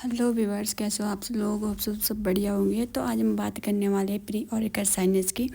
Hello viewers, कैसे हो आप सब लोग। आप सब बढ़िया होंगे। तो आज हम बात करने वाले हैं प्री ऑरिकल साइनस की।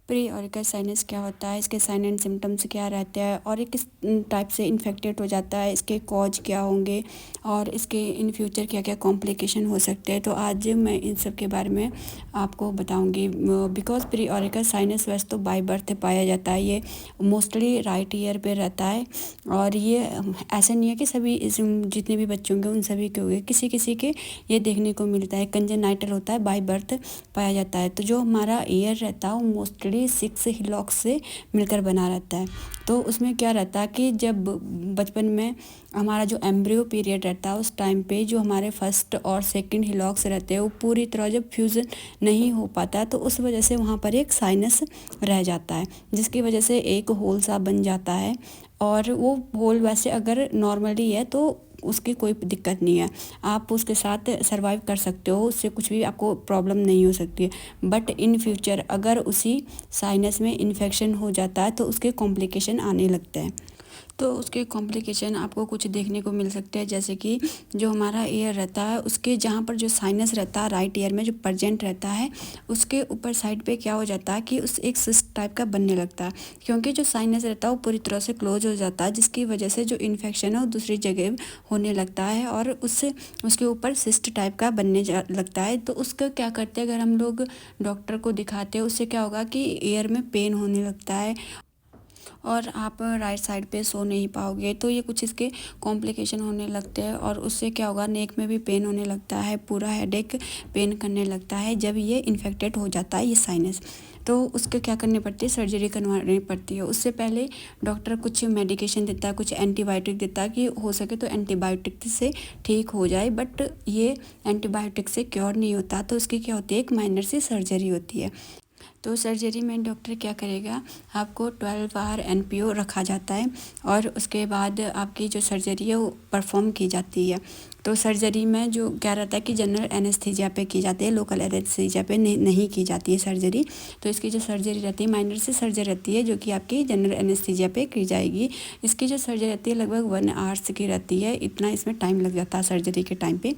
प्री ऑरिकल साइनस क्या होता है, इसके साइन एंड सिम्टम्स क्या रहते हैं और ये किस टाइप से इन्फेक्टेड हो जाता है, इसके कॉज क्या होंगे और इसके इन फ्यूचर क्या क्या कॉम्प्लिकेशन हो सकते हैं। तो आज मैं इन सब के बारे में आपको बताऊंगी। बिकॉज प्री ऑरिकल साइनस वैसे तो बाय बर्थ पाया जाता है, ये मोस्टली राइट ईयर पे रहता है और ये ऐसा नहीं है कि सभी जितने भी बच्चे होंगे उन सभी के होंगे, किसी किसी के ये देखने को मिलता है। कंजेनाइटल होता है, बाय बर्थ पाया जाता है। तो जो हमारा ईयर रहता है वो मोस्टली 6 हिलॉक्स से मिलकर बना रहता है। तो उसमें क्या रहता है कि जब बचपन में हमारा जो एम्ब्रियो पीरियड रहता है उस टाइम पे जो हमारे फर्स्ट और सेकंड हिलॉक्स रहते हैं वो पूरी तरह जब फ्यूज़न नहीं हो पाता तो उस वजह से वहाँ पर एक साइनस रह जाता है, जिसकी वजह से एक होल सा बन जाता है। और वो होल वैसे अगर नॉर्मली है तो उसकी कोई दिक्कत नहीं है, आप उसके साथ सर्वाइव कर सकते हो, उससे कुछ भी आपको प्रॉब्लम नहीं हो सकती है। बट इन फ्यूचर अगर उसी साइनस में इन्फेक्शन हो जाता है तो उसके कॉम्प्लिकेशन आने लगते हैं। तो उसके कॉम्प्लिकेशन आपको कुछ देखने को मिल सकते हैं, जैसे कि जो हमारा ईयर रहता है उसके जहाँ पर जो साइनस रहता है राइट ईयर में जो प्रेजेंट रहता है उसके ऊपर साइड पे क्या हो जाता है कि उस एक सिस्ट टाइप का बनने लगता है, क्योंकि जो साइनस रहता है वो पूरी तरह से क्लोज हो जाता है, जिसकी वजह से जो इन्फेक्शन है वो दूसरी जगह होने लगता है और उससे उसके ऊपर सिस्ट टाइप का बनने लगता है। तो उसका क्या करते हैं, अगर हम लोग डॉक्टर को दिखाते हैं उससे क्या होगा कि ईयर में पेन होने लगता है और आप राइट साइड पे सो नहीं पाओगे। तो ये कुछ इसके कॉम्प्लिकेशन होने लगते हैं और उससे क्या होगा, नेक में भी पेन होने लगता है, पूरा हेडेक पेन करने लगता है जब ये इन्फेक्टेड हो जाता है ये साइनस। तो उसके क्या करनी पड़ती है, सर्जरी करवानी पड़ती है। उससे पहले डॉक्टर कुछ मेडिकेशन देता है, कुछ एंटीबायोटिक देता है कि हो सके तो एंटीबायोटिक से ठीक हो जाए, बट ये एंटीबायोटिक से क्योर नहीं होता। तो उसकी क्या होती है, एक माइनर सी सर्जरी होती है। तो सर्जरी में डॉक्टर क्या करेगा, आपको 12 आवर एनपीओ रखा जाता है और उसके बाद आपकी जो सर्जरी है वो परफॉर्म की जाती है। तो सर्जरी में जो क्या रहता है कि जनरल एनेस्थीसिया पे की जाती है, लोकल एनेस्थीसिया पे नहीं की जाती है सर्जरी। तो इसकी जो सर्जरी रहती है माइनर से सर्जरी रहती है जो कि आपकी जनरल एनेस्थीसिया पे की जाएगी। इसकी जो सर्जरी रहती है लगभग 1 आवर्स की रहती है, इतना इसमें टाइम लग जाता है सर्जरी के टाइम पे।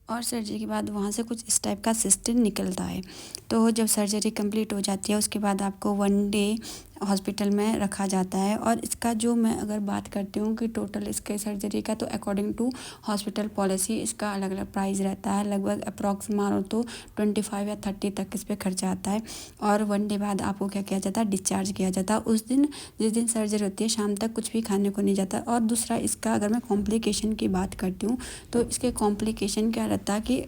और सर्जरी के बाद वहाँ से कुछ इस टाइप का सिस्ट निकलता है। तो जब सर्जरी कंप्लीट हो जाती है उसके बाद आपको 1 डे हॉस्पिटल में रखा जाता है। और इसका जो मैं अगर बात करती हूँ कि टोटल इसके सर्जरी का, तो अकॉर्डिंग टू हॉस्पिटल पॉलिसी इसका अलग अलग प्राइस रहता है। लगभग अप्रॉक्स मानो तो 25 या 30 तक इस पर खर्चा आता है। और 1 डे बाद आपको क्या किया जाता है, डिस्चार्ज किया जाता है। उस दिन जिस दिन सर्जरी होती है शाम तक कुछ भी खाने को नहीं जाता। और दूसरा इसका अगर मैं कॉम्प्लिकेशन की बात करती हूँ तो इसके कॉम्प्लिकेशन क्या रहता है कि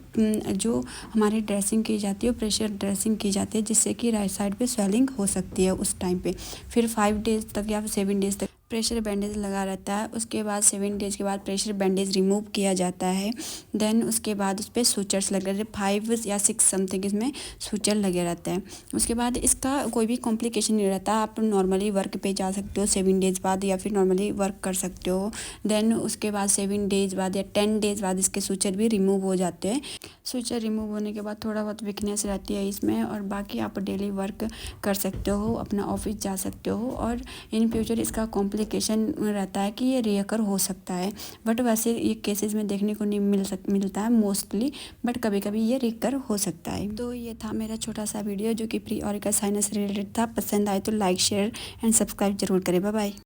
जो हमारी ड्रेसिंग की जाती है प्रेशर ड्रेसिंग की जाती है, जिससे कि राइट साइड पे स्वेलिंग हो सकती है उस टाइम पे। फिर 5 डेज तक या 7 डेज तक प्रेशर बैंडेज लगा रहता है। उसके बाद 7 डेज के बाद प्रेशर बैंडेज रिमूव किया जाता है। देन उसके बाद उस पर सूचर्स लगे रहते, 5 या 6 समथिंग इसमें सूचर लगे रहते हैं। उसके बाद इसका कोई भी कॉम्प्लिकेशन नहीं रहता, आप नॉर्मली वर्क पे जा सकते हो 7 डेज बाद या फिर नॉर्मली वर्क कर सकते हो। देन उसके बाद 7 डेज बाद या 10 डेज बाद इसके सूचर भी रिमूव हो जाते हैं। सूचर रिमूव होने के बाद थोड़ा बहुत वीकनेस रहती है इसमें और बाकी आप डेली वर्क कर सकते हो, अपना ऑफिस जा सकते हो। और इन फ्यूचर इसका कॉम्प्लिकेशन रहता है कि ये रियकर हो सकता है, बट वैसे ये केसेस में देखने को नहीं मिलता है मोस्टली, बट कभी कभी ये रियकर हो सकता है। तो ये था मेरा छोटा सा वीडियो जो कि प्री ऑरिकल साइनस रिलेटेड था। पसंद आए तो लाइक शेयर एंड सब्सक्राइब जरूर करें। Bye bye.